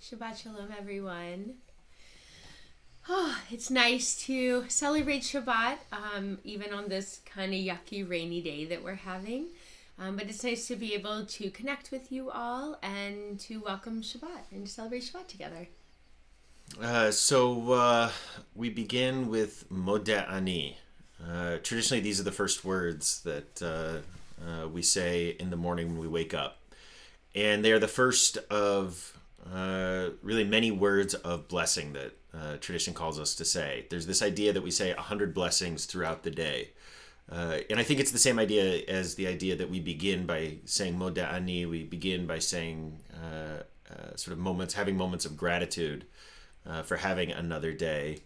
Shabbat Shalom, everyone. Oh, it's nice to celebrate Shabbat, even on this kind of yucky, rainy day that we're having. But it's nice to be able to connect with you all and to welcome Shabbat and to celebrate Shabbat together. So we begin with Modeh Ani. Traditionally, these are the first words that we say in the morning when we wake up. And they are the first of really many words of blessing that tradition calls us to say. There's this idea that we say 100 blessings throughout the day. And I think it's the same idea as the idea that we begin by saying Modeh Ani. We begin by saying having moments of gratitude for having another day,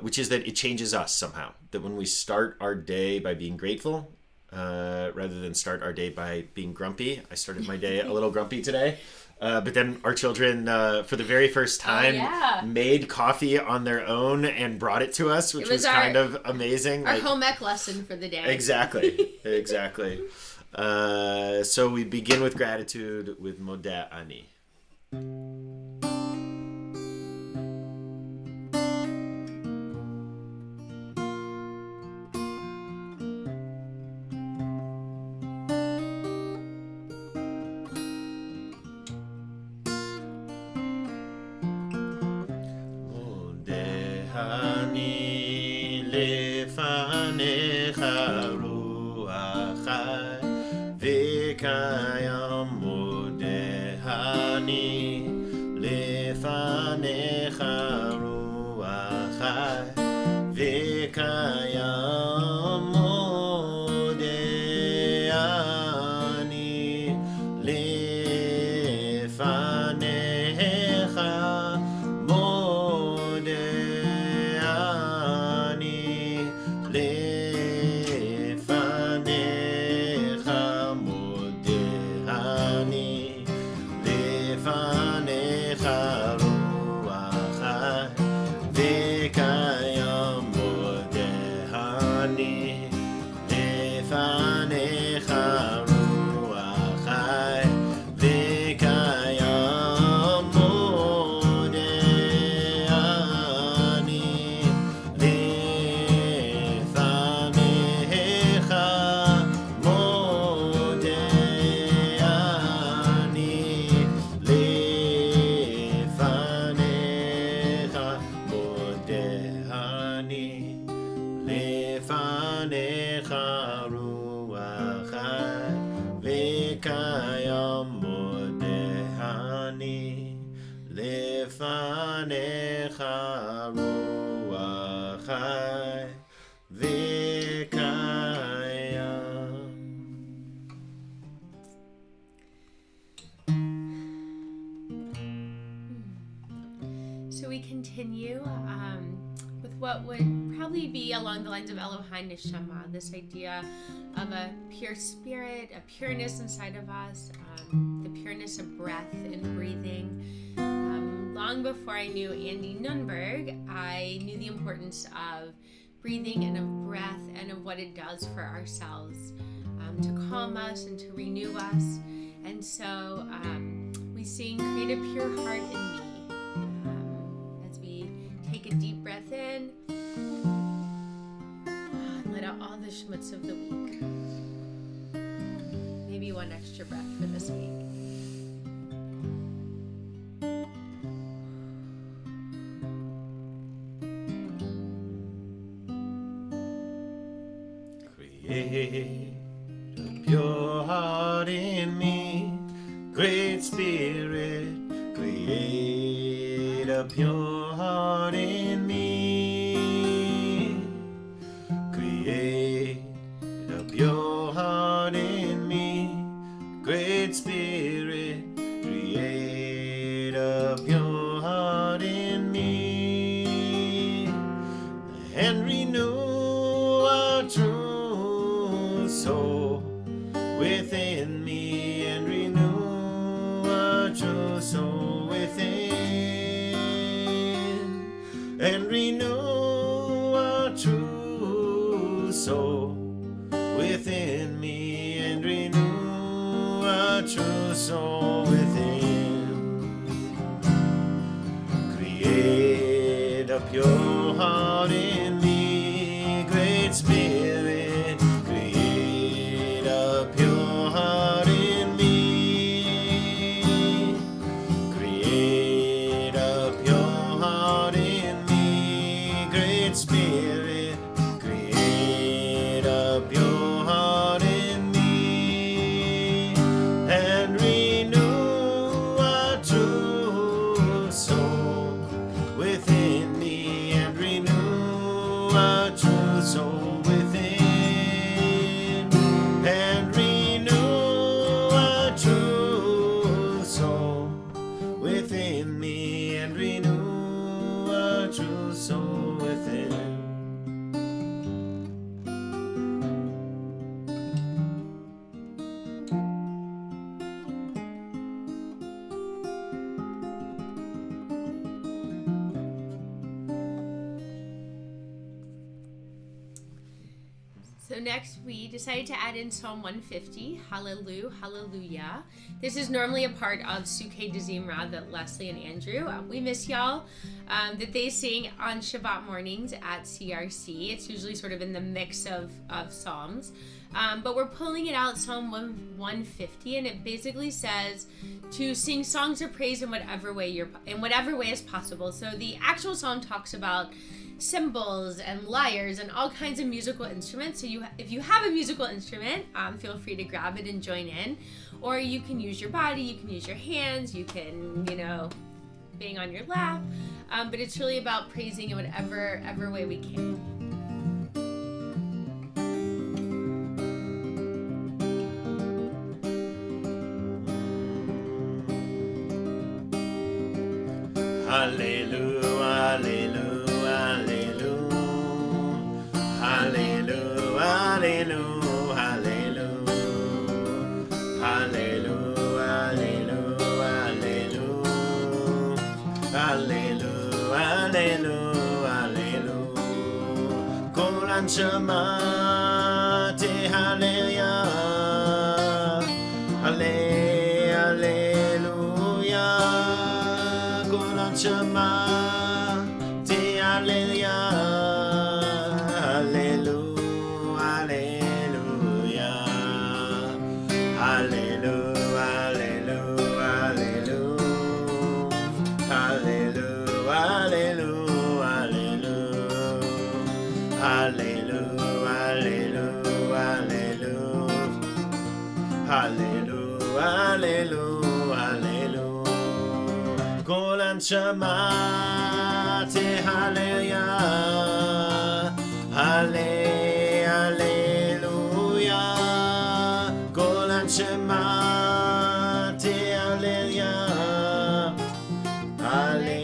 which is that it changes us somehow. That when we start our day by being grateful, rather than start our day by being grumpy. I started my day a little grumpy today. But then our children, for the very first time, made coffee on their own and brought it to us, which was kind of amazing. Our home ec lesson for the day. Exactly. So we begin with gratitude with Modeh Ani. So we continue with what would probably be along the lines of Elohai Neshama, this idea of a pure spirit, a pureness inside of us, the pureness of breath and breathing. Long before I knew Andy Nunberg, I knew the importance of breathing and of breath and of what it does for ourselves, to calm us and to renew us. And so we sing, "Create a pure heart in me." Take a deep breath in and let out all the schmutz of the week. Maybe one extra breath for this week. Create a pure heart in me, great spirit, create a pure heart in me. Create a pure heart in me, great spirit, create a pure heart in me, and renew our true soul within me, and renew our true soul within, and renew our true soul within me, and renew our true soul within. up your heart in me, great Spirit. Create up your heart in me. Create up your heart in me, great Spirit. Create up your heart in me and renew a true soul within me, and renew a true soul within, and renew a true soul within me, and renew a true soul within. So next we decided to add in Psalm 150, Hallelujah, Hallelujah. This is normally a part of Sukkei de Zimra that Leslie and Andrew, we miss y'all, that they sing on Shabbat mornings at CRC. It's usually sort of in the mix of Psalms. But we're pulling it out, Psalm 150, and it basically says to sing songs of praise in whatever way is possible. So the actual psalm talks about cymbals and lyres and all kinds of musical instruments. So if you have a musical instrument, feel free to grab it and join in. Or you can use your body, you can use your hands, you can, bang on your lap. But it's really about praising in whatever way we can. Hallelujah, hallelujah, hallelujah, hallelujah, hallelujah, hallelujah, hallelujah, hallelujah, hallelujah. Kol anshama tehallel, hallelujah. Kol anshama tehallel, hallelujah, hallelujah, hallelujah, hallelujah, hallelujah, hallelujah, hallelujah, hallelujah, hallelujah. Kol anshama tehallel, hallelujah. Kol anshama tehallel, hallelujah.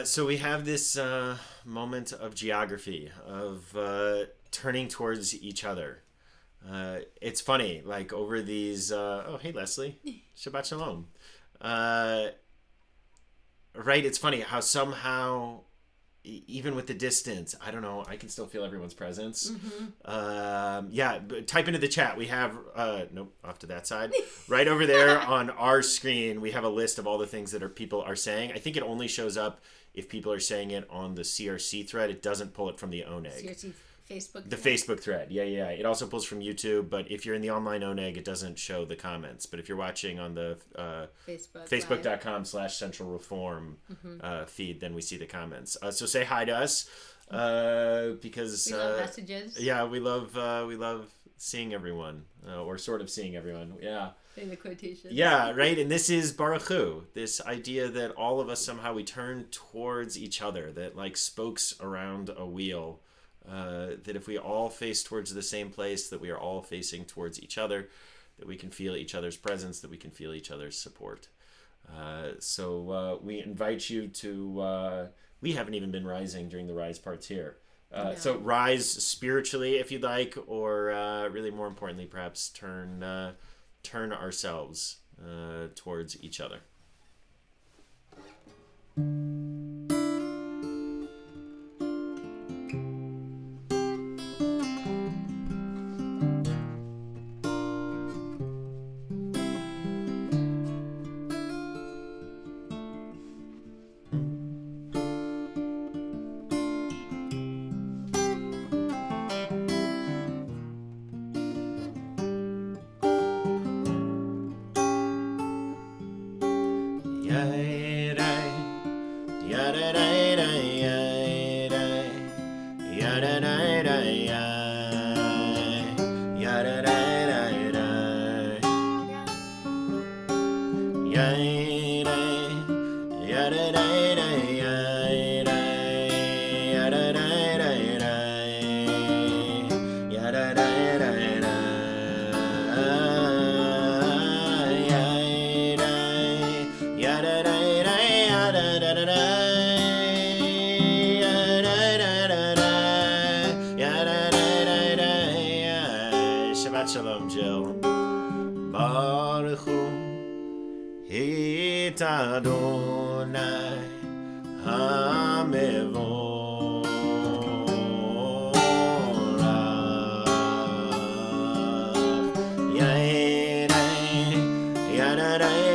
So we have this moment of geography, of turning towards each other. It's funny, like over these, oh, hey, Leslie, Shabbat Shalom. Right, it's funny how somehow, even with the distance, I don't know, I can still feel everyone's presence. Yeah, type into the chat. We have, nope, off to that side. Right over there on our screen, we have a list of all the things that people are saying. I think it only shows up if people are saying it on the CRC thread. It doesn't pull it from the Oneg. CRC Facebook. The Facebook thread, yeah. It also pulls from YouTube, but if you're in the online Oneg, it doesn't show the comments. But if you're watching on the Facebook.com/Central Reform feed, then we see the comments. So say hi to us, because we love messages. Yeah, we love seeing everyone, or sort of seeing everyone. Yeah. In the quotations. Yeah, right. And this is Baruch Hu, this idea that all of us somehow we turn towards each other, that like spokes around a wheel. That if we all face towards the same place, that we are all facing towards each other, that we can feel each other's presence, that we can feel each other's support. So we invite you to, we haven't even been rising during the rise parts here. No. So rise spiritually if you'd like, or really more importantly, perhaps turn ourselves towards each other. Shabbat Shalom, Jill. Baruch Hu Hit Adonai HaMevorach. Yairei, yadadai,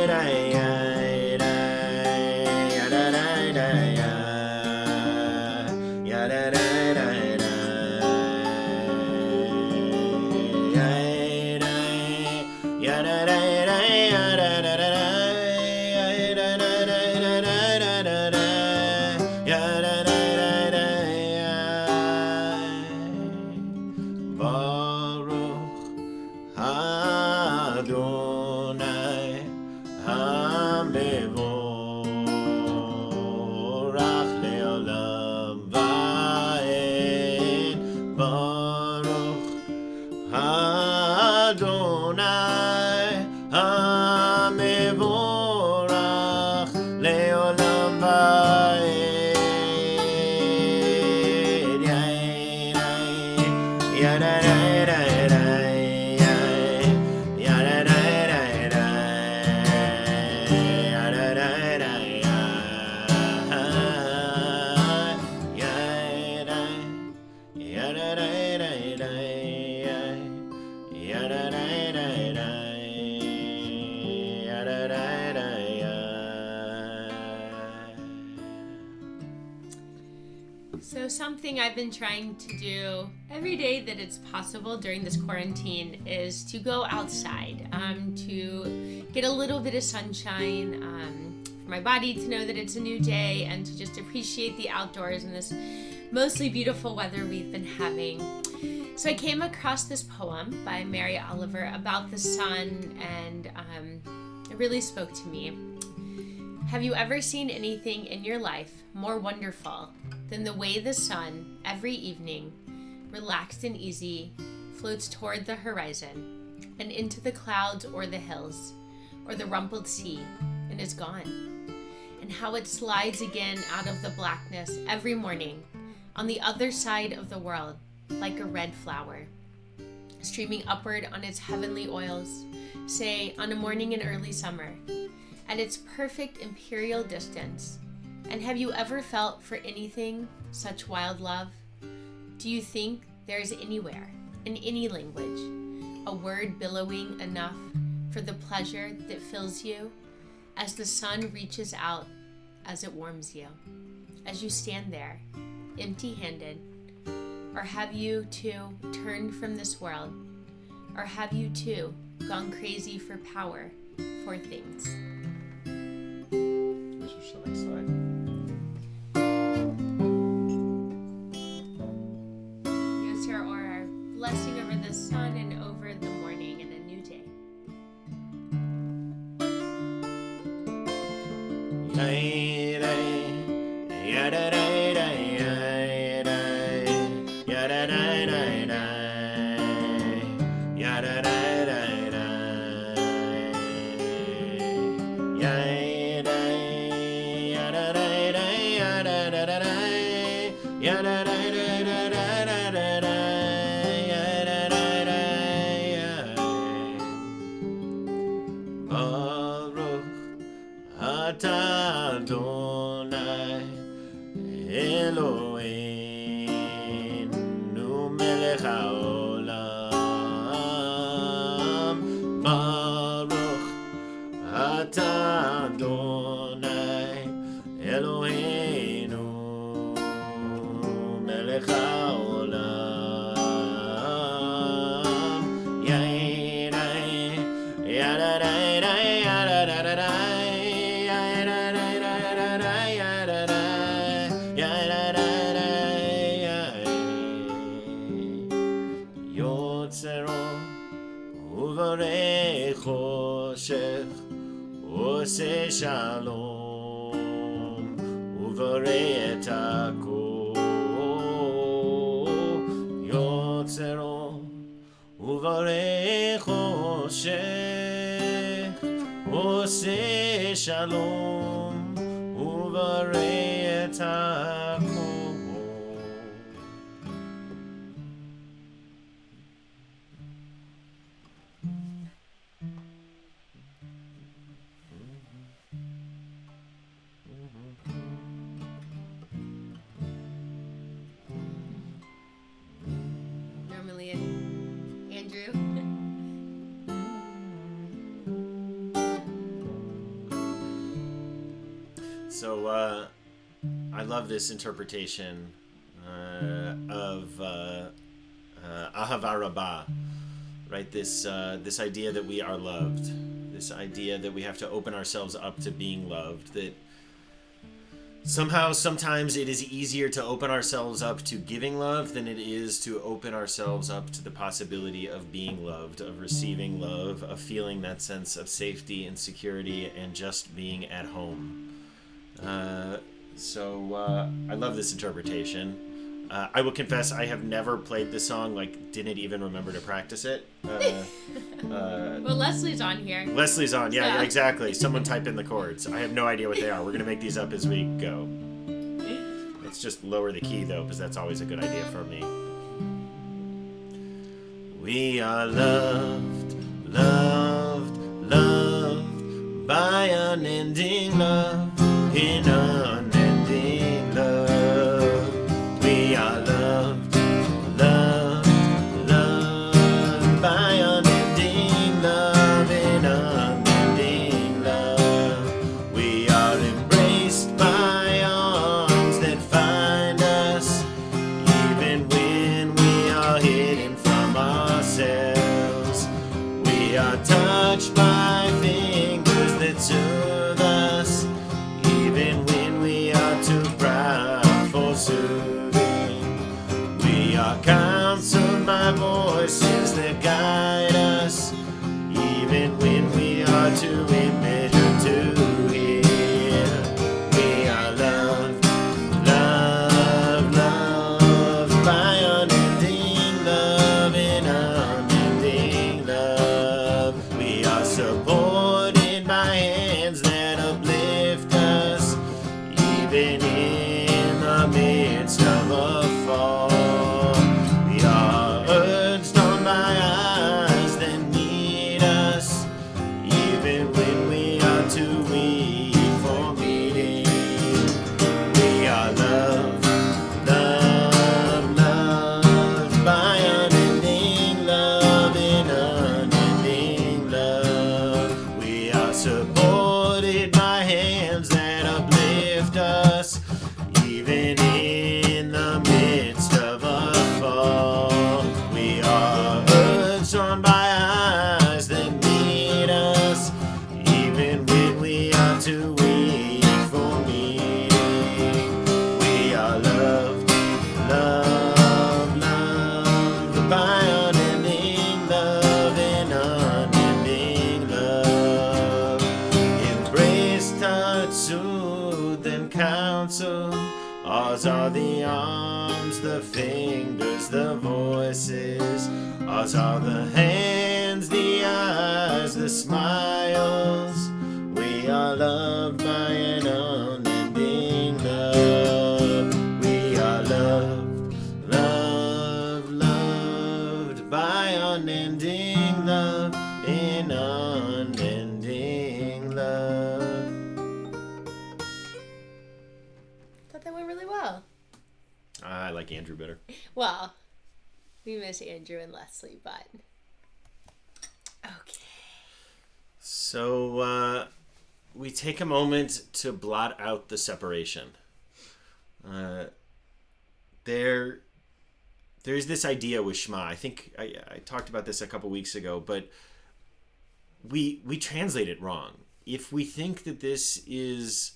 So something I've been trying to do every day that it's possible during this quarantine is to go outside, to get a little bit of sunshine, for my body to know that it's a new day, and to just appreciate the outdoors and this mostly beautiful weather we've been having. So I came across this poem by Mary Oliver about the sun, and it really spoke to me. Have you ever seen anything in your life more wonderful than the way the sun, every evening, relaxed and easy, floats toward the horizon and into the clouds or the hills or the rumpled sea and is gone? And how it slides again out of the blackness every morning on the other side of the world like a red flower, streaming upward on its heavenly oils, say on a morning in early summer, at its perfect imperial distance. And have you ever felt for anything such wild love? Do you think there is anywhere, in any language, a word billowing enough for the pleasure that fills you as the sun reaches out, as it warms you, as you stand there, empty-handed? Or have you too turned from this world? Or have you too gone crazy for power, for things? Next slide. Our blessing over the sun and over the morning and a new day. Adonai יוצרו ובורא חושך עושה שלום ובורא את הכל יוצרו ובורא חושך עושה שלום ובורא את הכל. Normally, Andrew. So I love this interpretation of Ahava Rabbah, right? This idea that we are loved, this idea that we have to open ourselves up to being loved, that somehow, sometimes it is easier to open ourselves up to giving love than it is to open ourselves up to the possibility of being loved, of receiving love, of feeling that sense of safety and security and just being at home. So I love this interpretation. I will confess I have never played this song, didn't even remember to practice it. Well, Leslie's on here. Leslie's on, yeah, exactly. Someone type in the chords. I have no idea what they are. We're going to make these up as we go. Let's just lower the key, though, because that's always a good idea for me. We are loved, loved, loved by unending love. In unending love, we are loved, loved, loved by unending love. In unending love, we are embraced by arms that find us, even when we are hidden from ourselves. We are touched by fingers that soothe us, even when we are too proud for soothing. We are counseled by voices that guide us, even when we are too immeasured to hear. We are loved, loved, loved by unending love. In unending love, we are supported by hands that uplift us, even in the midst of a fall. We are urged on by eyes that need us, even when we are too weak for meeting. We are loved, loved, loved by unending love. In unending love, we are supported by hands that uplift us, even in the midst of a fall. We are urged on by eyes that need us, even when we are too weak for meeting. We are loved, loved, loved by unending love. In unending love, embraced, touched, soothed, and counseled. Ours are the arms, the fingers, the voices. Ours are the hands, the eyes, the smiles. We are loved by an unending love. We are loved, loved, loved by unending love. In unending love. Thought that went really well. I like Andrew better. Well, we miss Andrew and Leslie, but okay. So we take a moment to blot out the separation. There's this idea with Shema. I think I talked about this a couple weeks ago, but we translate it wrong. If we think that this is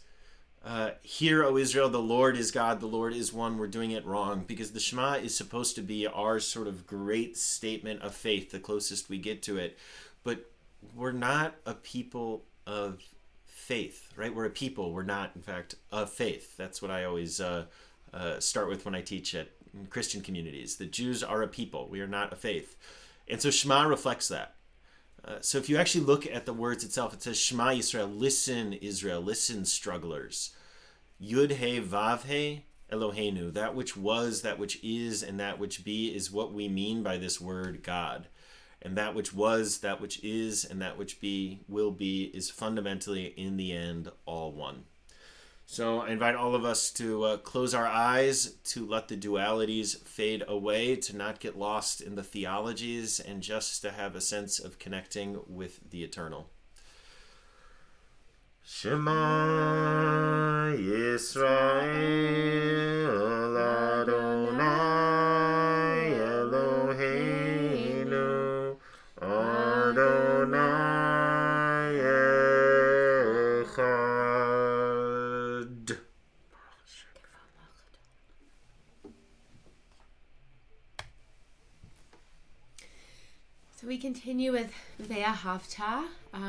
Hear, O Israel, the Lord is God, the Lord is one. We're doing it wrong, because the Shema is supposed to be our sort of great statement of faith, the closest we get to it. But we're not a people of faith, right? We're a people. We're not, in fact, of faith. That's what I always start with when I teach at Christian communities. The Jews are a people. We are not a faith. And so Shema reflects that. So if you actually look at the words itself, it says, Shema Yisrael, listen Israel, listen strugglers. Yud He Vav He Eloheinu, that which was, that which is, and that which be is what we mean by this word God. And that which was, that which is, and that which will be is fundamentally, in the end, all one. So I invite all of us to close our eyes, to let the dualities fade away, to not get lost in the theologies, and just to have a sense of connecting with the eternal. Shema Yisrael Adonai Eloheinu Adonai Echad. So we continue with Ve'ahavta,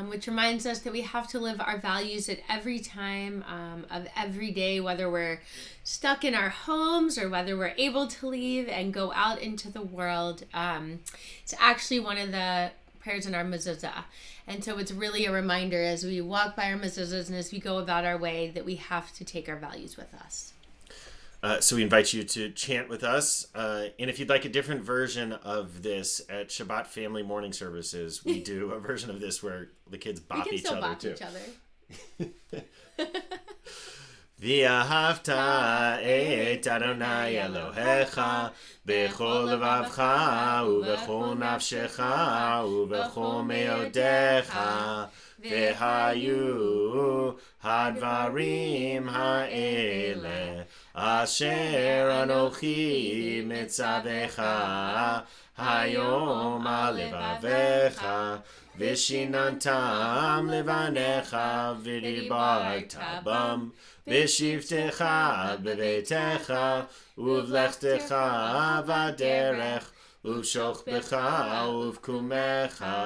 which reminds us that we have to live our values at every time of every day, whether we're stuck in our homes or whether we're able to leave and go out into the world. It's actually one of the prayers in our mezuzah. And so it's really a reminder as we walk by our mezuzahs and as we go about our way that we have to take our values with us. So we invite you to chant with us. And if you'd like a different version of this at Shabbat family morning services, we do a version of this where the kids bop each other too. V'ahavta et Adonai Elohecha b'chol levavcha u'b'chol nafshecha u'b'chol me'odecha v'hayu hadvarim ha'ele asher anochi mitzavecha hayom al levavecha v'shinantam levanecha v'dibarta bam v'shivtecha b'veitecha uvlechtecha v'derech uv'shochbecha uv'kumecha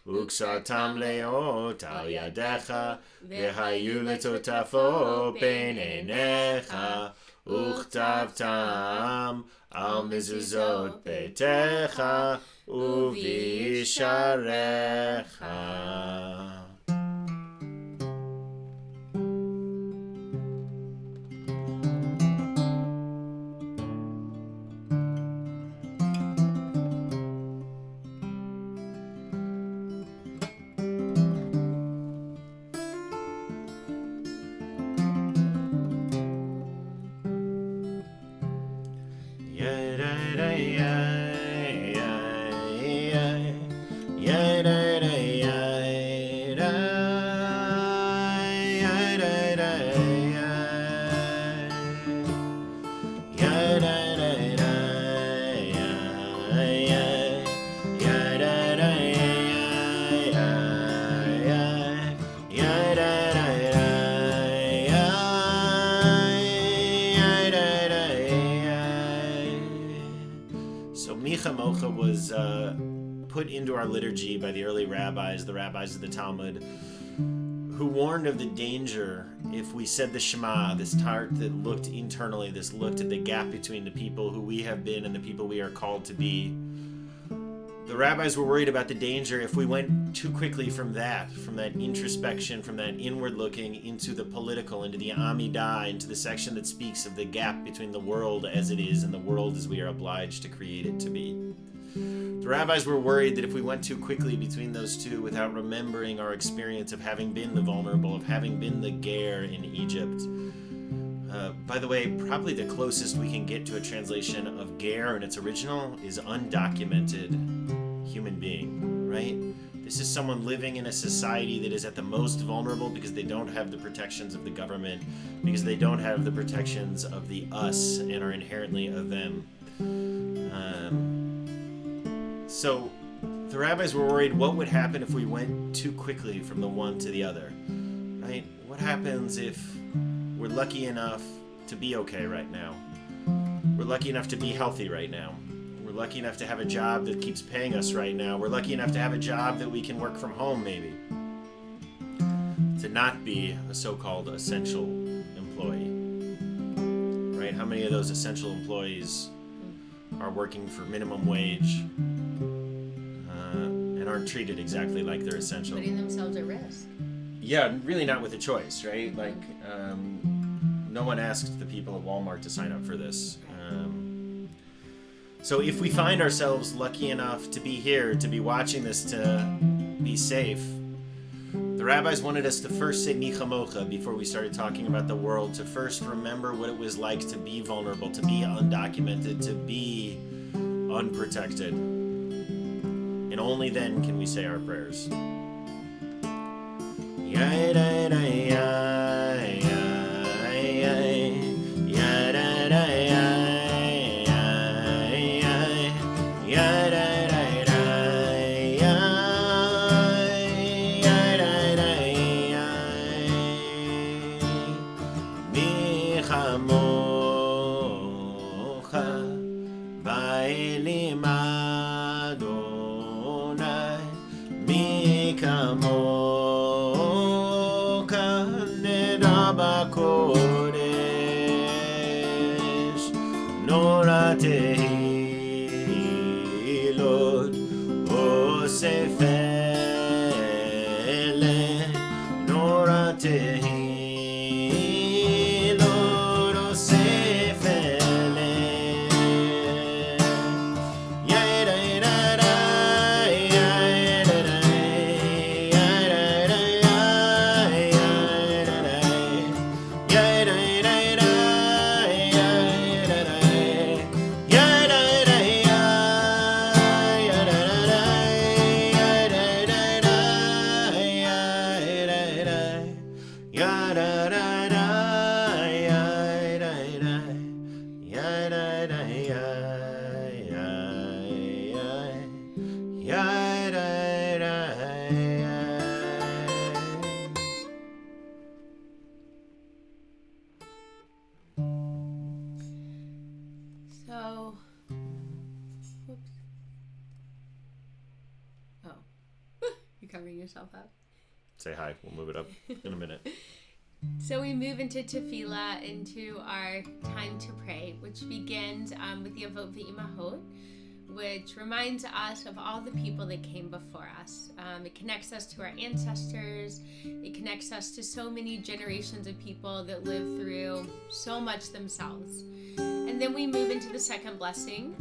Uksatam leot al yadecha, v'hayu letotafo beinenecha, uchtavtam al mezuzot beitecha, uvisharecha. Was put into our liturgy by the early rabbis, the rabbis of the Talmud, who warned of the danger if we said the Shema, this heart that looked internally, this looked at the gap between the people who we have been and the people we are called to be. The rabbis were worried about the danger if we went too quickly from that introspection, from that inward looking into the political, into the Amidah, into the section that speaks of the gap between the world as it is and the world as we are obliged to create it to be. The rabbis were worried that if we went too quickly between those two without remembering our experience of having been the vulnerable, of having been the ger in Egypt. By the way, probably the closest we can get to a translation of ger in its original is undocumented human being, right? This is someone living in a society that is at the most vulnerable because they don't have the protections of the government, because they don't have the protections of the us and are inherently of them. So the rabbis were worried what would happen if we went too quickly from the one to the other, right? What happens if we're lucky enough to be okay right now. We're lucky enough to be healthy right now. We're lucky enough to have a job that keeps paying us right now. We're lucky enough to have a job that we can work from home, maybe. To not be a so-called essential employee. Right? How many of those essential employees are working for minimum wage and aren't treated exactly like they're essential? Putting themselves at risk. Yeah, really not with a choice, right? Like, no one asked the people at Walmart to sign up for this. So if we find ourselves lucky enough to be here, to be watching this, to be safe, the rabbis wanted us to first say Nichamocha before we started talking about the world, to first remember what it was like to be vulnerable, to be undocumented, to be unprotected. And only then can we say our prayers. So, whoops. Oh, you're covering yourself up. Say hi. We'll move it up in a minute. So we move into tefillah, into our time to pray, which begins with the Avot V'Imahot, which reminds us of all the people that came before us. It connects us to our ancestors. It connects us to so many generations of people that lived through so much themselves. And then we move into the second blessing,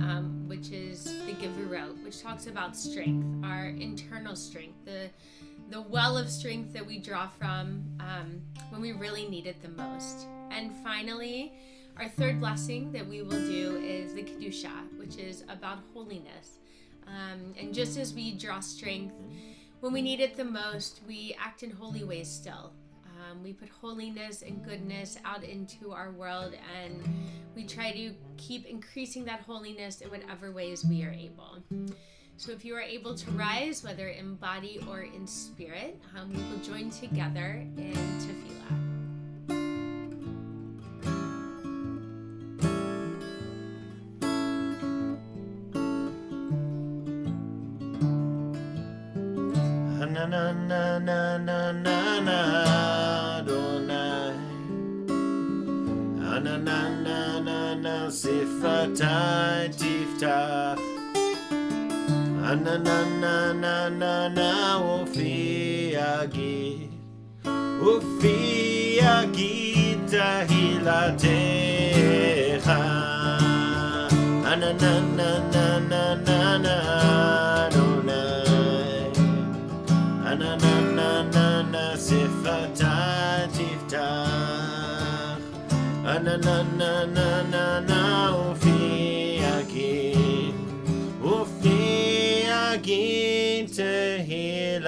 which is the Gevurot, which talks about strength, our internal strength, the well of strength that we draw from when we really need it the most. And finally, our third blessing that we will do is the Kedusha, which is about holiness. And just as we draw strength when we need it the most, we act in holy ways still. We put holiness and goodness out into our world, and we try to keep increasing that holiness in whatever ways we are able. So if you are able to rise, whether in body or in spirit, we will join together in tefillah. Na na na na na na na Adonai. Na na na na na sifatai tiftach. Na na na na na na ufi agid tahilatecha. Na na na na na na na Adonai. Na na na na na sifatai tiftach. Na na na na na na ufi agid tehilatecha.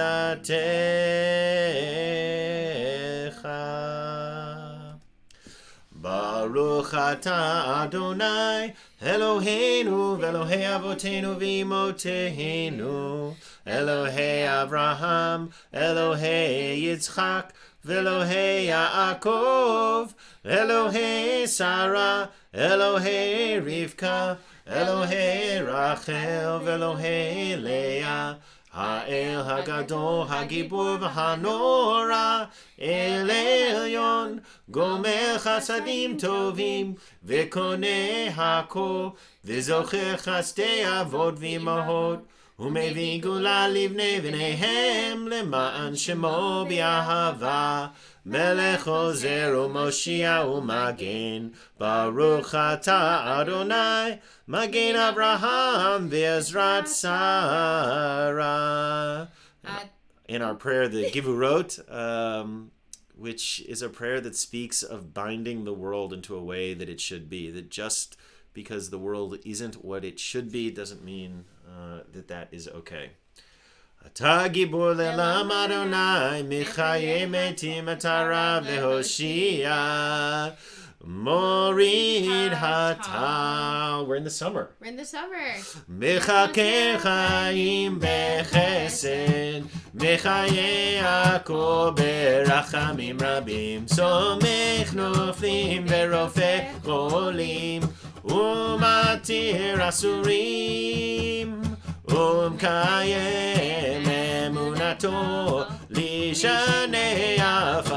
Baruch Baruch atah Adonai Eloheinu v'Elohei Avotenu v'Imotenu Elohei Avraham Elohei Yitzchak v'Elohei Yaakov Elohei Sarah Elohei Rivka Elohei Rachel v'Elohei Leah Ha'el Hagadol Hagibur v'Hanora El Elyon Gomer Chasadim Tovim V'Koneh Hakol V'Zocher Chasdei Avot V'Imahot U'Mevii Gula Livnei V'neihem Le'ma'an Shemo B'Ahava Melech Ozer U'Moshiach U'Magen Baruch atah Adonai Magen Abraham V'Ezrat Sarah. In our prayer, the Givurot, which is a prayer that speaks of binding the world into a way that it should be. That just because the world isn't what it should be doesn't mean that is okay. אתה גיבור לעולם אדוני, מחיי מתים אתה רב להושיע, מוריד הטל. We're in the summer. מחכה חיים בחסד, מחיי הכל ברחמים רבים, סומך נופלים ורופא חולים, ומתיר אסורים. ומקיים אמונתו לשני עפר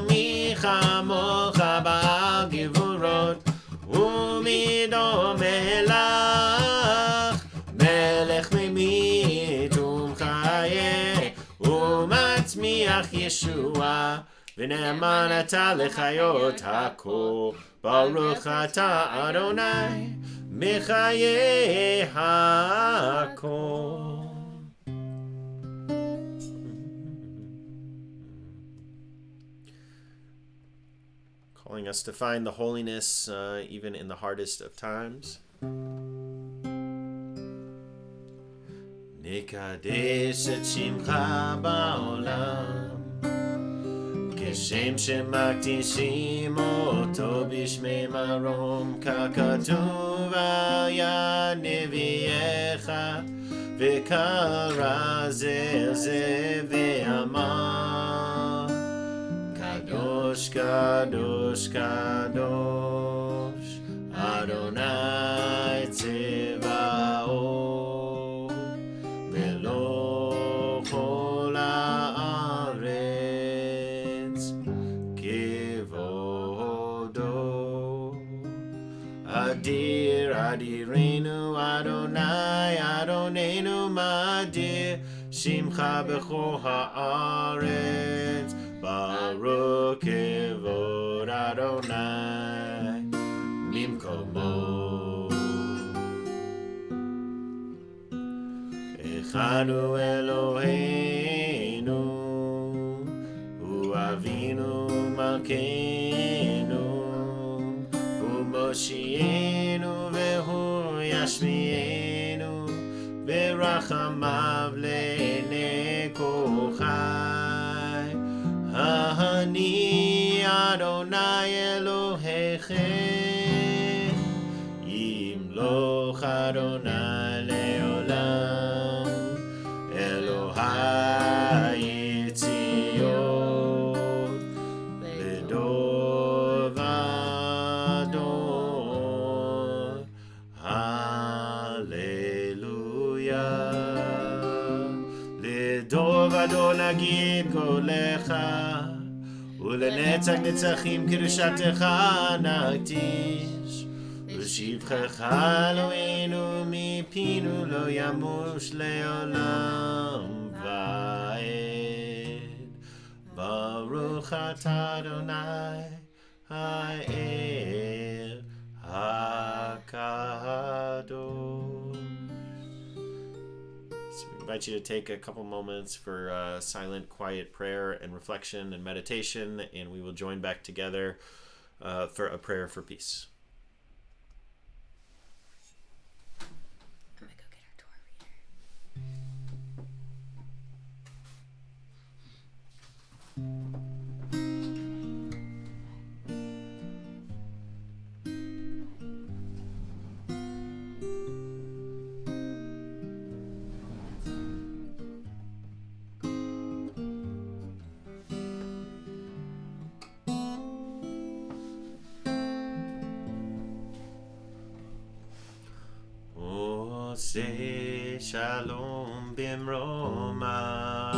מי כמוך בעל גבורות ומדומה לך מלך ממית ומחיה ומצמיח ישועה ונאמן אתה לחיות הכל ברוך אתה אדוני מחיי הכל. Calling us to find the holiness even in the hardest of times. נקדש את שמך בעולם כשם שמקדישים אותו בשמי מרום ככתוב היה נביאך וקרא זה ואמר קדוש קדוש קדוש אדוני צבאות מלוא כל הארץ כבודו אדיר אדירנו אדוני אדוננו מדיר שמך בכל הארץ ברוך כבוד אדוני ממקומו אחד הוא אלוהינו הוא אבינו מלכנו הוא מושיענו והוא ישמיענו ברחמיו לעיני כל חי אני אדוני אלוהיכם ימלוך אדוני לעולם אלוהי ציון לדור ודור הללויה לדור ודור נגיד קולך ולנצח נצחים קדושתך נקדיש ושבחך אלוהינו מפינו לא ימוש לעולם ועד ברוך אתה אדוני האל הקדוש. So we invite you to take a couple moments for silent, quiet prayer and reflection and meditation, and we will join back together for a prayer for peace. I'm gonna go get our Torah reader. shalom bimroma.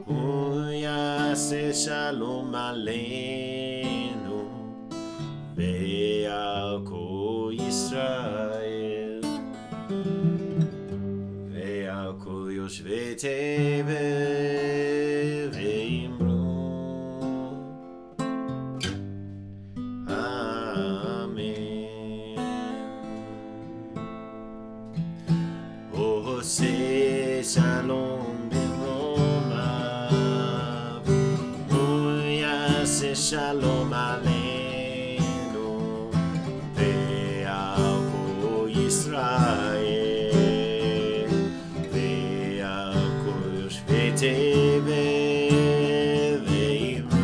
Uyase shalom aleinu. Ve'al kol Yisrael. Ve'al kol yoshvei tevel ve'imru. Say shalom b'roma, uyase shalom aleinu, ve'al kol Yisrael, ve'al kol yoshvei tevel ve'imru.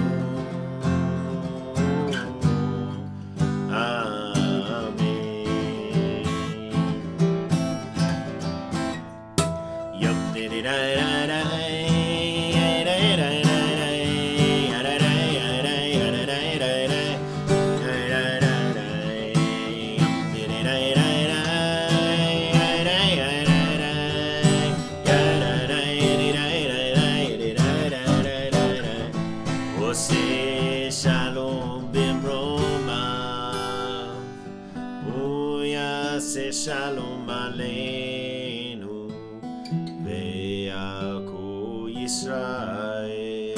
Say shalom b'roma, uyase shalom aleinu, ve'al kol Yisrael,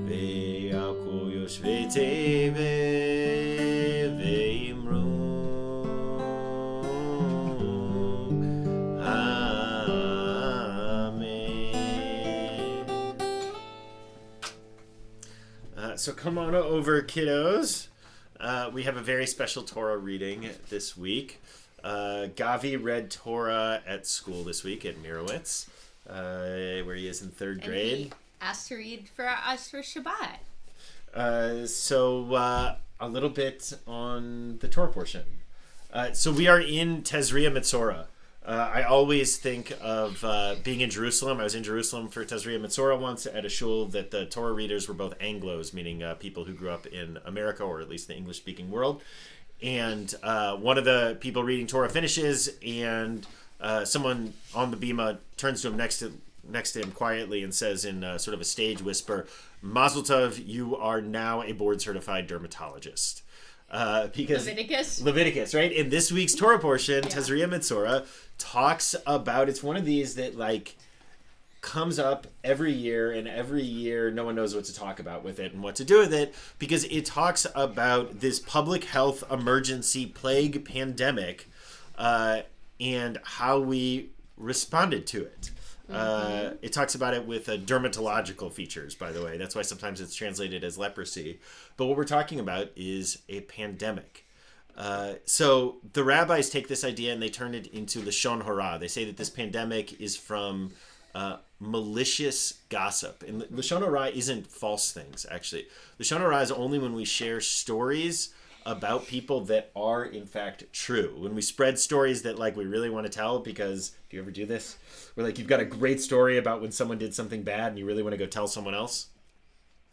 ve'al kol yoshvei tevel ve'imru. So come on over, kiddos. We have a very special Torah reading this week. Gavi read Torah at school this week at Mirowitz, where he is in third grade. And he asked to read for us for Shabbat. So a little bit on the Torah portion. So we are in Tezria Mitzorah. I always think of being in Jerusalem. I was in Jerusalem for Tezria Mitzorah once at a shul that the Torah readers were both Anglos, meaning people who grew up in America or at least the English-speaking world. And one of the people reading Torah finishes, and someone on the bima turns to him next to him quietly and says in sort of a stage whisper, "Mazel tov, you are now a board-certified dermatologist." Because Leviticus, right? In this week's Torah portion, Tezria Mitzorah talks about, it's one of these that like comes up every year, and every year no one knows what to talk about with it and what to do with it, because it talks about this public health emergency plague pandemic and how we responded to it. It talks about it with dermatological features, by the way. That's why sometimes it's translated as leprosy. But what we're talking about is a pandemic. So the rabbis take this idea and they turn it into Lashon Hara. They say that this pandemic is from malicious gossip. And Lashon Hara isn't false things, actually. Lashon Hara is only when we share stories about people that are in fact true. When we spread stories that like we really want to tell, because do you ever do this? Where like you've got a great story about when someone did something bad and you really want to go tell someone else.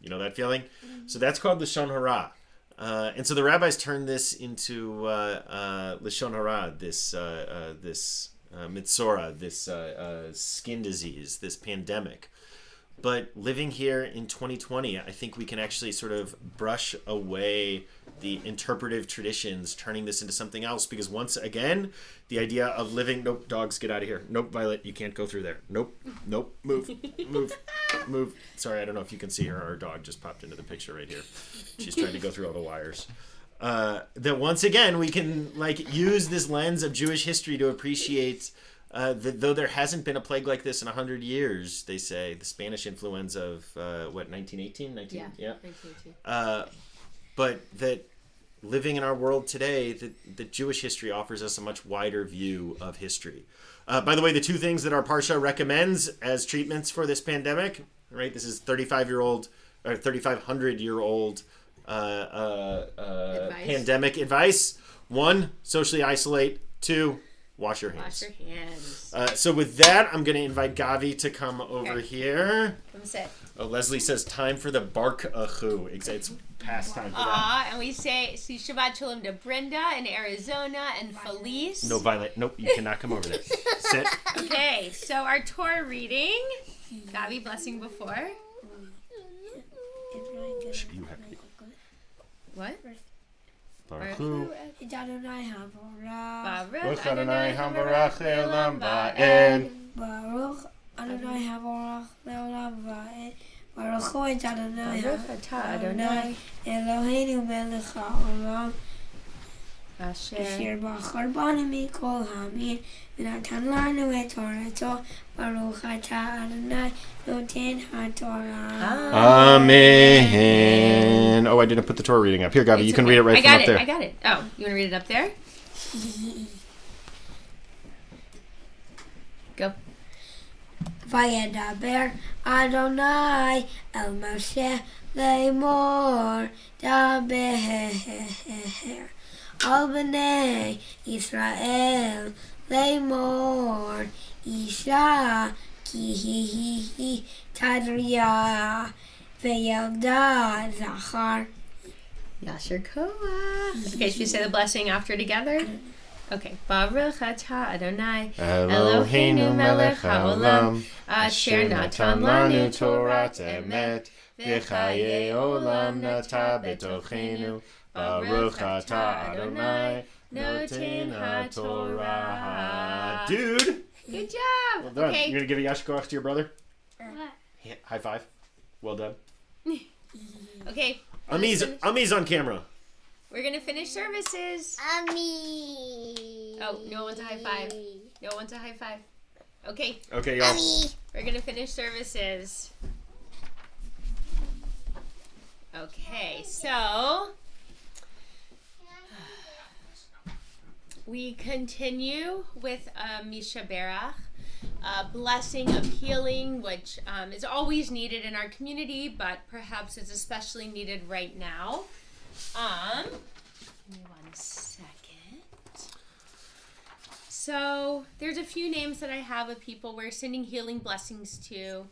You know that feeling? Mm-hmm. So that's called Lashon Hara. And so the rabbis turn this into Lashon Hara, this Mitzorah, this skin disease, this pandemic. But living here in 2020, I think we can actually sort of brush away the interpretive traditions, turning this into something else. Because once again, the idea of living... Nope, dogs, get out of here. Nope, Violet, you can't go through there. Nope, move, move. Sorry, I don't know if you can see her. Our dog just popped into the picture right here. She's trying to go through all the wires. That once again, we can like use this lens of Jewish history to appreciate... that though there hasn't been a plague like this in 100 years, they say, the Spanish influenza of, 1918? 1918. But that living in our world today, that Jewish history offers us a much wider view of history. By the way, the two things that our Parsha recommends as treatments for this pandemic, right? This is 3,500-year-old pandemic advice. 1, socially isolate. 2, Wash your hands. Wash your hands. So with that, I'm going to invite Gavi to come over here. Come sit. Oh, Leslie says time for the bark achu. It's past time for that. And we say Shabbat Shalom to Brenda in Arizona and Felice. No, Violet. Nope, you cannot come over there. Sit. Okay, so our Torah reading. Gavi, blessing before. You have What? Baruch Adonai Habarach. Baruch Adonai Habarach Le'olam Va'ed. Baruch Adonai Habarach Le'olam Va'ed. Baruch Hu et Adonai Baruch atah Adonai Eloheinu melech haolam Asher asher bachar banu mikol hamid v'natan lanu et torato. Baruch atah Adonai noten haTorah. Amen. Oh, I didn't put the Torah reading up. Here, Gavi, you can read it right from up there. I got it. Oh, you want to read it up there? Go. Vayedaber Adonai el Moshe Lemor Daber al bnei Yisrael Lemor Isha ki tadriya veyelda zachar. Yasher Koach. Okay, should we say the blessing after together? Okay. Baruch atah Adonai Eloheinu melech haolam asher natan lanu Torat emet v'chayei olam nata betochenu. Baruch atah Adonai noten haTorah. Dude. Good job. Well done. Okay. You're going to give a Yasher Koach to your brother? Yeah, high five. Well done. Okay. Ami's on camera. We're gonna finish services. Ami. Oh, no one's a high five. No one's a high five. Okay. Okay, y'all. We're gonna finish services. Okay, so we continue with Misha Berach, a blessing of healing, which is always needed in our community, but perhaps is especially needed right now. Give me 1 second. So there's a few names that I have of people we're sending healing blessings to.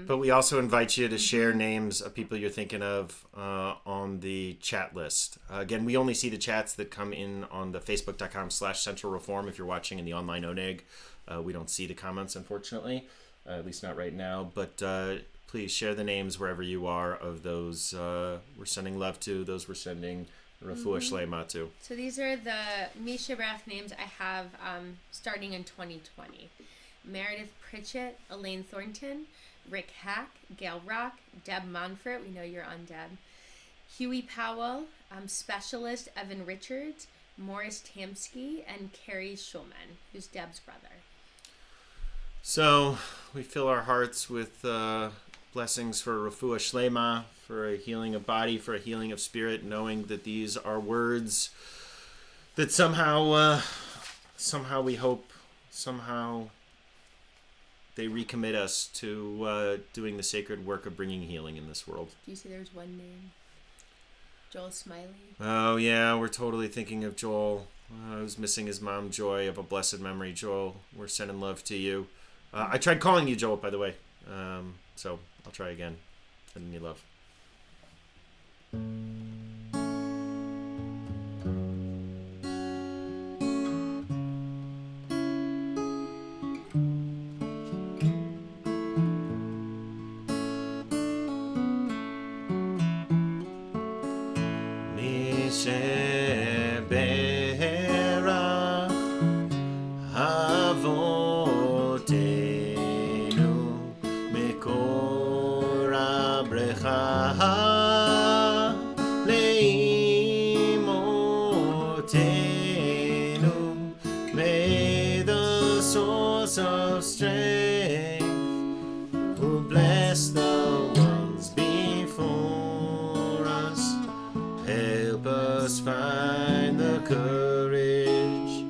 But we also invite you to share names of people you're thinking of on the chat list. Again, we only see the chats that come in on the facebook.com/Central Reform. If you're watching in the online Oneg, we don't see the comments, unfortunately, at least not right now. But please share the names wherever you are of those we're sending love to, those we're sending refuah shlema to. So these are the Misha Berach names I have starting in 2020. Meredith Pritchett, Elaine Thornton, Rick Hack, Gail Rock, Deb Monfort, we know you're on Deb, Huey Powell, Specialist Evan Richards, Morris Tamsky, and Carrie Schulman, who's Deb's brother. So we fill our hearts with blessings for refuah shlema, for a healing of body, for a healing of spirit, knowing that these are words that somehow we hope, somehow they recommit us to doing the sacred work of bringing healing in this world. Do you see there's one name? Joel Smiley? Oh, yeah, we're totally thinking of Joel, who's missing his mom, Joy, of a blessed memory. Joel, we're sending love to you. I tried calling you, Joel, by the way, so I'll try again. Sending you love. May the source of strength, who bless the ones before us, help us find the courage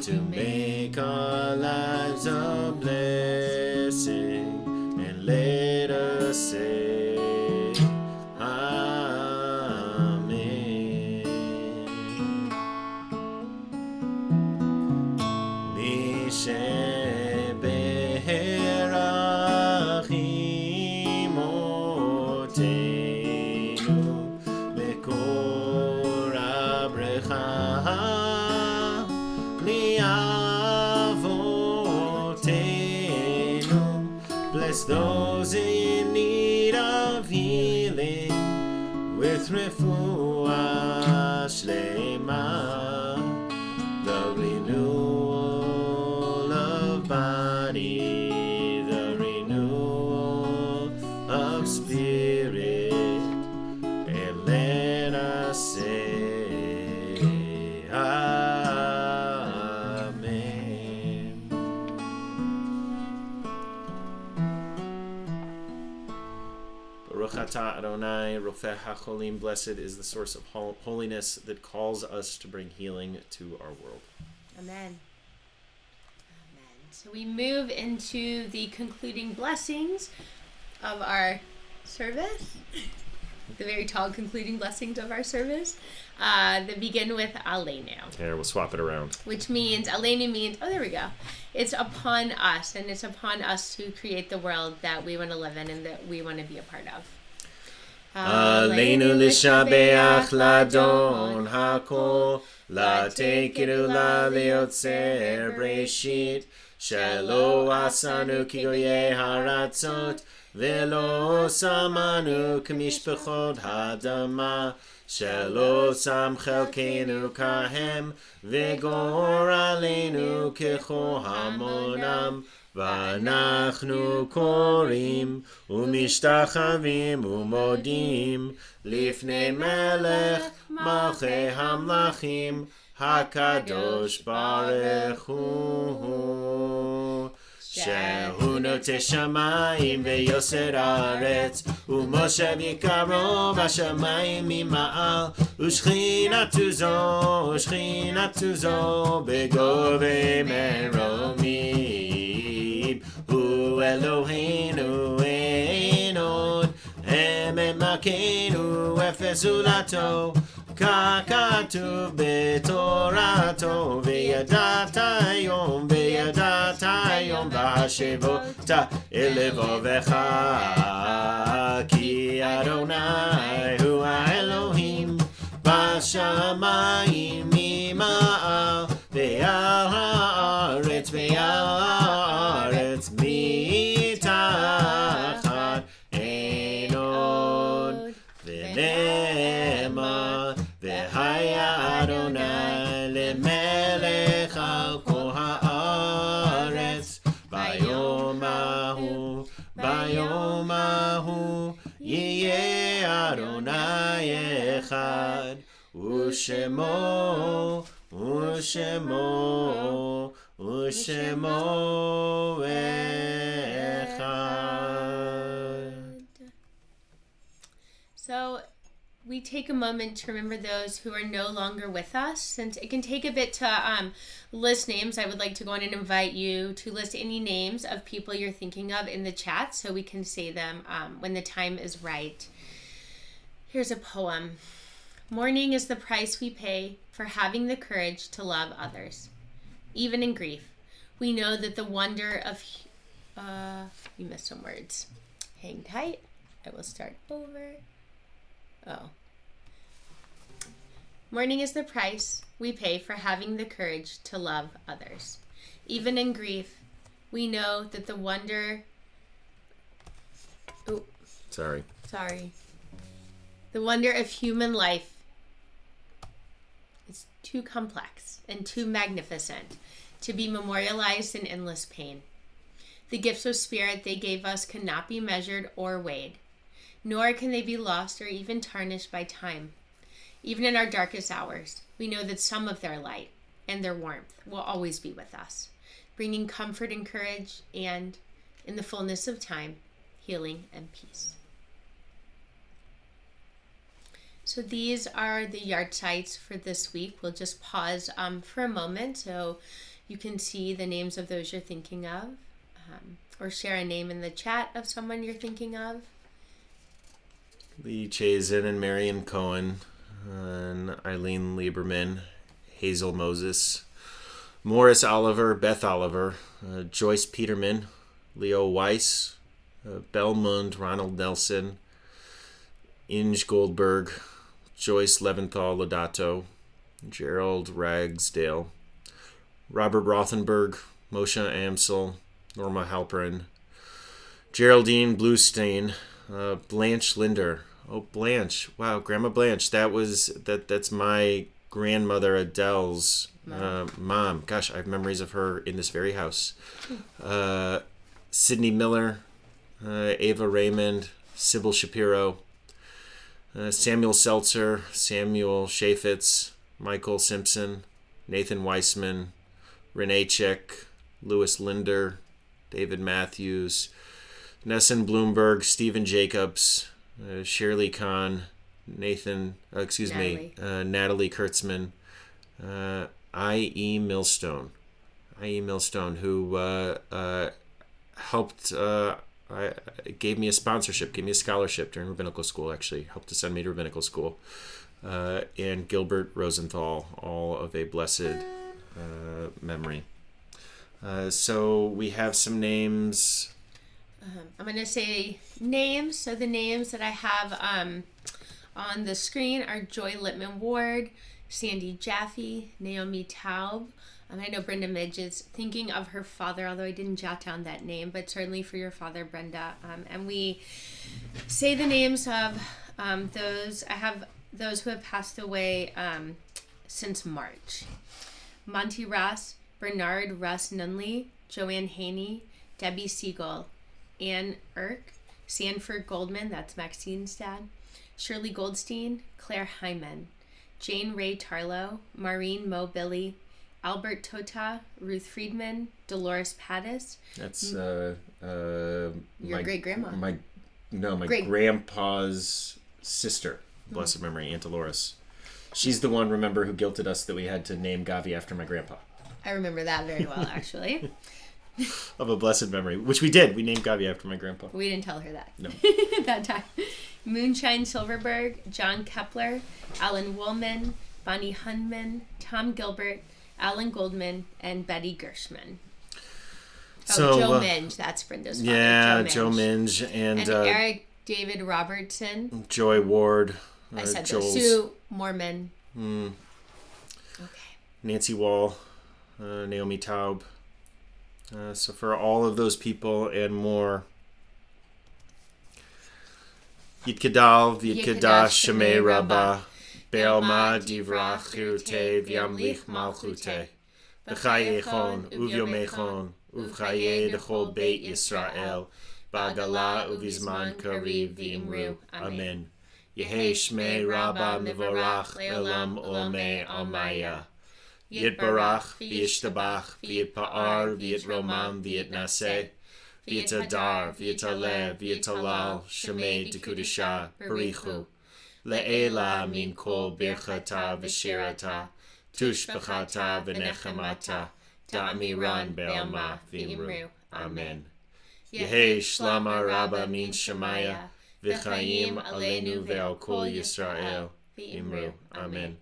to make our lives a blessing, and let us say Amen. שברחים אותנו מקור הברכה לאבותינו. Bless those in need of healing with refuah shlema, the renewal of body, the renewal of spirit, and let us say Amen. Baruch atah Adonai, Rofeh HaCholim. Blessed is the source of holiness that calls us to bring healing to our world. Amen. Amen. So we move into the concluding blessings of our service. The very tall concluding blessings of our service. That begin with Aleinu. Here, we'll swap it around. Which means, Aleinu means, oh, there we go. It's upon us, and it's upon us to create the world that we want to live in and that we want to be a part of. Aleinu l'shabeach ladon hakol, latekiru la liotzer breshit, shelo asanu ki goyei haratzot, velo samanu k'mishpachot hadama, shelo sam chelkenu kahem, v'gor aleinu kecho hamonam, ואנחנו קוראים ומשתחווים ומודים לפני מלך מלכי המלכים הקדוש ברוך הוא, שהוא נוטה שמיים ויוסר הארץ, ומושב יקרו בשמיים ממעל, ושכינתו זו בגובה מרומים. הוא אלוהינו אין עוד, אמת מלכנו אפס זולתו, כך כתוב בתורתו, וידעת היום בהשבות אל לבבך, כי אדוני הוא האלוהים בשמיים ממעל, ועל הארץ מתחת אין עוד, ונאמר והיה אדוני למלך על כל הארץ, ביום ההוא יהיה אדוני אחד, ושמו אחד. So we take a moment to remember those who are no longer with us. Since it can take a bit to list names, I would like to go on and invite you to list any names of people you're thinking of in the chat so we can say them when the time is right. Here's a poem. Mourning is the price we pay for having the courage to love others. Even in grief, we know that the wonder of... you missed some words. Hang tight. I will start over. Oh. Mourning is the price we pay for having the courage to love others. Even in grief, we know that the wonder... Oh. Sorry. The wonder of human life is too complex and too magnificent to be memorialized in endless pain. The gifts of spirit they gave us cannot be measured or weighed, nor can they be lost or even tarnished by time. Even in our darkest hours, we know that some of their light and their warmth will always be with us, bringing comfort and courage and, in the fullness of time, healing and peace. So these are the yard sites for this week. We'll just pause for a moment so you can see the names of those you're thinking of, or share a name in the chat of someone you're thinking of. Lee Chazen and Marion Cohen, and Eileen Lieberman, Hazel Moses, Morris Oliver, Beth Oliver, Joyce Peterman, Leo Weiss, Belmund, Ronald Nelson, Inge Goldberg, Joyce Leventhal Lodato, Gerald Ragsdale, Robert Rothenberg, Moshe Amsel, Norma Halperin, Geraldine Bluestein, Blanche Linder. Oh, Blanche! Wow, Grandma Blanche. That's my grandmother Adele's mom. Gosh, I have memories of her in this very house. Sydney Miller, Ava Raymond, Sybil Shapiro, Samuel Seltzer, Samuel Chaffetz, Michael Simpson, Nathan Weissman, Renee Chick, Louis Linder, David Matthews, Nesson Bloomberg, Stephen Jacobs, Shirley Kahn, Natalie Kurtzman, I.E. Millstone, who helped, gave me a sponsorship, gave me a scholarship during rabbinical school, actually, helped to send me to rabbinical school, and Gilbert Rosenthal, all of a blessed memory. So we have some names. I'm going to say names. So the names that I have on the screen are Joy Littman Ward, Sandy Jaffe, Naomi Taub. I know Brenda Midge is thinking of her father, although I didn't jot down that name, but certainly for your father, Brenda. And we say the names of those. I have those who have passed away since March. Monty Ross, Bernard Russ Nunley, Joanne Haney, Debbie Siegel, Ann Irk, Sanford Goldman, that's Maxine's dad, Shirley Goldstein, Claire Hyman, Jane Ray Tarlow, Maureen Mo Billy, Albert Tota, Ruth Friedman, Dolores Pattis. That's your great-grandma. My grandpa's sister, blessed memory, Aunt Dolores. She's the one, remember, who guilted us that we had to name Gavi after my grandpa. I remember that very well, actually. Of a blessed memory, which we did. We named Gavi after my grandpa. We didn't tell her that. No. That time. Moonshine Silverberg, John Kepler, Alan Woolman, Bonnie Hunman, Tom Gilbert, Alan Goldman, and Betty Gershman. Joe Minge, that's Brenda's father. Yeah, Joe Minge. And Eric David Robertson. Joy Ward. I said those. Sue Mormon. Okay. Nancy Wall, Naomi Taub. So for all of those people and more, Yid Kedal, Yid Kedash, Shemei Rabbah, Be'alma Divrach Chirute, V'yamlich Malchute, B'chaye Echon, Uvyom Echon, Uvchaye Dechol Beit Yisrael, Ba'agala Uvizman Kariv V'imru. Amen. Yehei Shmei Rabbah Mivorach Le'olam Olmei Almaya. Yitbarach, v'yishtabach, v'yitpa'ar, v'yitromam, v'yitnaseh, v'yitadar, v'yitaleh, v'yitalal, shemei dekudisha, barichu. Le'ela min kol birchata v'shirata, tushbachata v'nechamata, da'miran be'alma v'imru. Amen. Yehei shlama rabba min shemaya, v'chayim aleinu ve'al kol Yisrael, v'imru. Amen.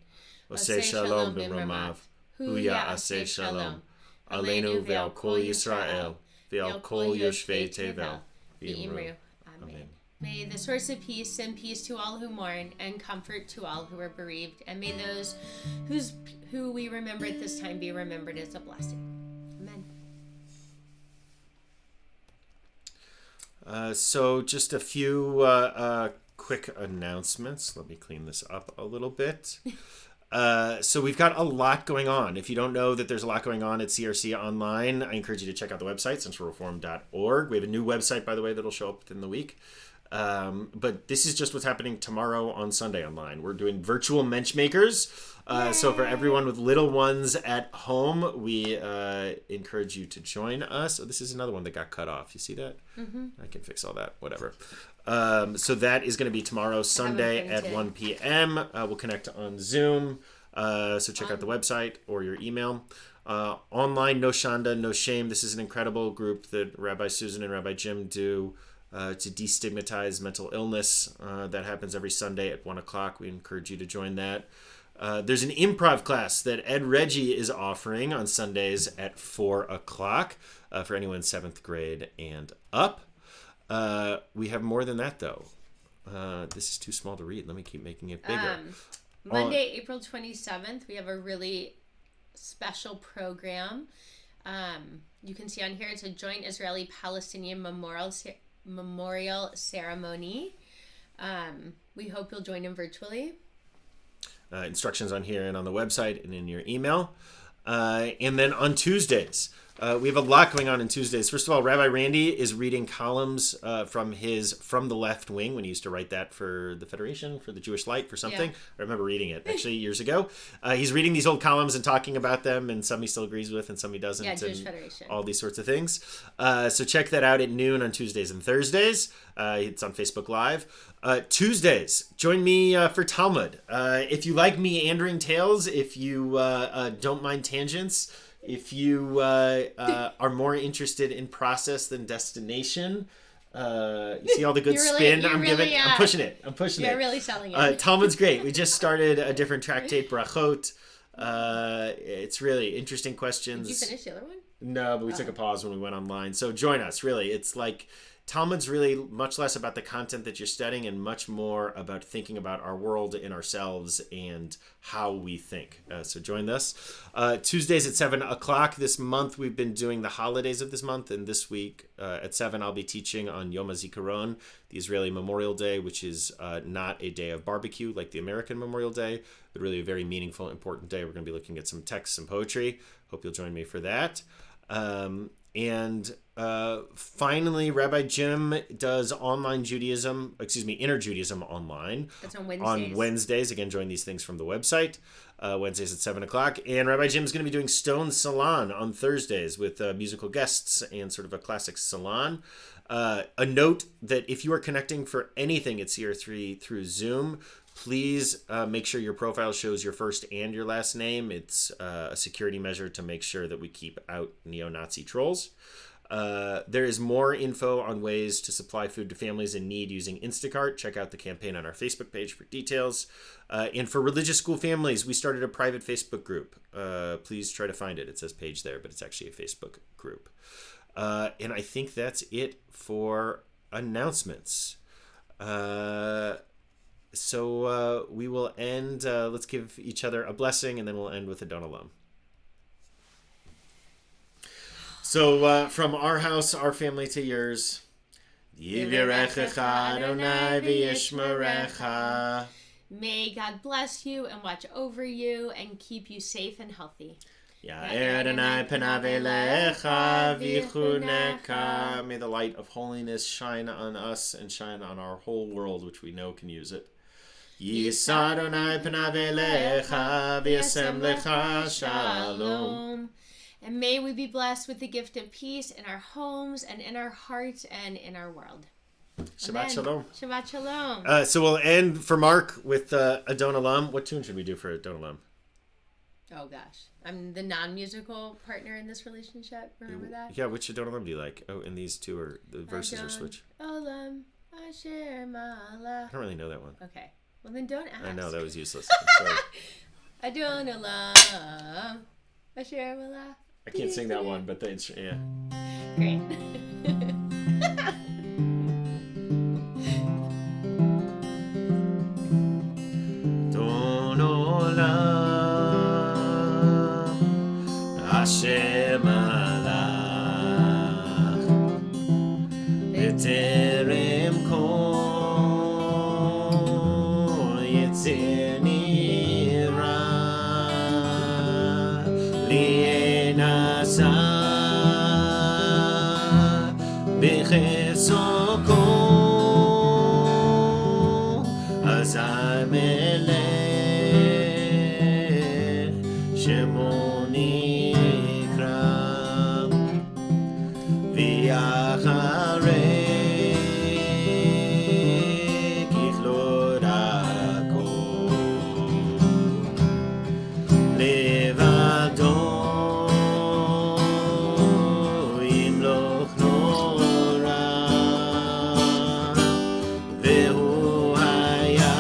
Oseh shalom b'mramav. Huya aseh shalom, aleinu ve'al kol Yisrael, ve'al kol yoshvei tevel, v'imru. Amen. May the source of peace send peace to all who mourn and comfort to all who are bereaved, and may those who we remember at this time be remembered as a blessing. Amen. So just a few quick announcements. Let me clean this up a little bit. So we've got a lot going on. If you don't know that there's a lot going on at CRC Online, I encourage you to check out the website, centralreform.org. We have a new website, by the way, that'll show up within the week. But this is just what's happening tomorrow on Sunday online. We're doing virtual menschmakers. So for everyone with little ones at home, we encourage you to join us. Oh, this is another one that got cut off. You see that? Mm-hmm. I can fix all that. Whatever. So that is going to be tomorrow, Sunday at 1 p.m. We'll connect on Zoom. So check out the website or your email. Online, No Shanda, No Shame. This is an incredible group that Rabbi Susan and Rabbi Jim do to destigmatize mental illness. That happens every Sunday at 1 o'clock. We encourage you to join that. There's an improv class that Ed Reggie is offering on Sundays at 4 o'clock for anyone 7th grade and up. We have more than that, though. This is too small to read. Let me keep making it bigger. Monday, April 27th, we have a really special program. You can see on here, it's a joint Israeli-Palestinian memorial ceremony. We hope you'll join in virtually. Instructions on here and on the website and in your email. And then on Tuesdays, we have a lot going on Tuesdays. First of all, Rabbi Randy is reading columns from the Left Wing when he used to write that for the Federation, for the Jewish Light, for something. Yeah. I remember reading it actually years ago. He's reading these old columns and talking about them, and some he still agrees with and some he doesn't. Yeah, Jewish Federation. All these sorts of things. So check that out at noon on Tuesdays and Thursdays. It's on Facebook Live. Tuesdays, join me for Talmud. If you like meandering tales, if you don't mind tangents, if you are more interested in process than destination, you see all the good spin I'm giving. I'm pushing it. You're really selling it. Talmud's great. We just started a different tractate, Brachot. It's really interesting questions. Did you finish the other one? No, but we took a pause when we went online. So join us. Really, it's like Talmud's really much less about the content that you're studying and much more about thinking about our world and ourselves and how we think. So join us. Tuesdays at 7 o'clock. This month we've been doing the holidays of this month, and this week at 7 I'll be teaching on Yom HaZikaron, the Israeli Memorial Day, which is not a day of barbecue like the American Memorial Day, but really a very meaningful, important day. We're going to be looking at some texts, some poetry. Hope you'll join me for that. Finally, Rabbi Jim does inner Judaism online. That's on Wednesdays. On Wednesdays. Again, join these things from the website. Wednesdays at 7 o'clock. And Rabbi Jim's going to be doing Stone Salon on Thursdays with musical guests and sort of a classic salon. A note that if you are connecting for anything at CR3 through Zoom, please make sure your profile shows your first and your last name. It's a security measure to make sure that we keep out neo-Nazi trolls. There is more info on ways to supply food to families in need using Instacart. Check out the campaign on our Facebook page for details. And for religious school families, we started a private Facebook group. Please try to find it. It says page there, but it's actually a Facebook group. And I think that's it for announcements. So we will end. Let's give each other a blessing, and then we'll end with a Don Olam. So from our house, our family, to yours. Yivirechecha Adonai v'yishmerecha. May God bless you and watch over you and keep you safe and healthy. Ya'er Adonai panav elecha v'chuneka. May the light of holiness shine on us and shine on our whole world, which we know can use it. Yisa Adonai panav elecha v'yasem lecha shalom. And may we be blessed with the gift of peace in our homes and in our hearts and in our world. Shabbat Amen. Shalom. Shabbat Shalom. So we'll end for Mark with Adon Olam. What tune should we do for Adon Olam? Oh gosh, I'm the non-musical partner in this relationship. Remember that? Yeah, which Adon Olam do you like? Oh, and these two are the verses are switched. Olam Asher Malach. I don't really know that one. Okay, well then don't ask. I know that was useless. Adon Olam Asher Malach. I can't sing that one, but the yeah. Great. Adon Olam Asher Malach B'terem kol Yitzir Nira Li'enasa B'chesoko Azar Melech Shemo Nikra V'yacharei Kichlot Hakol Levado Yimloch Nora Ve'hu Haya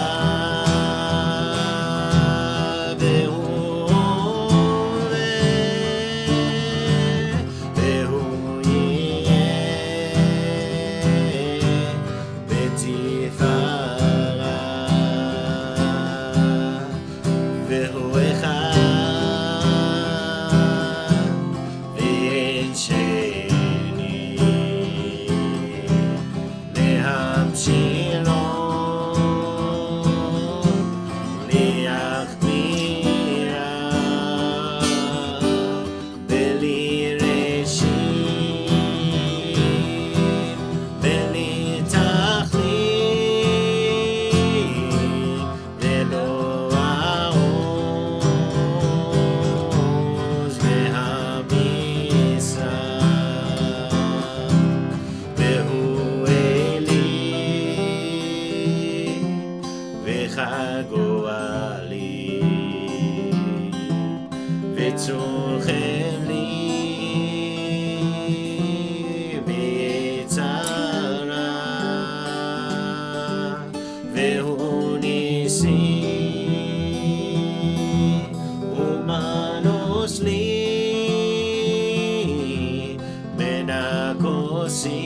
Rosi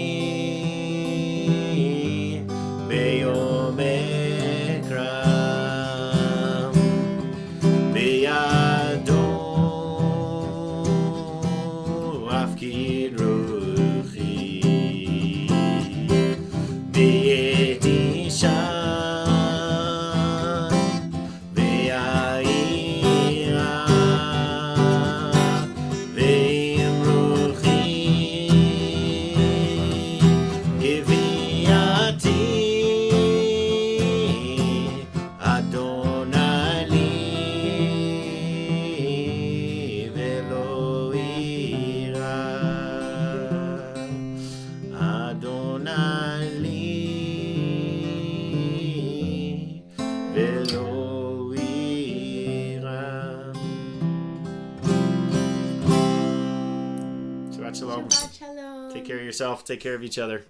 Beyom Ekram Beyado Afkid Ruchi Beyeti Shabbat shalom. Shabbat shalom. Take care of yourself. Take care of each other.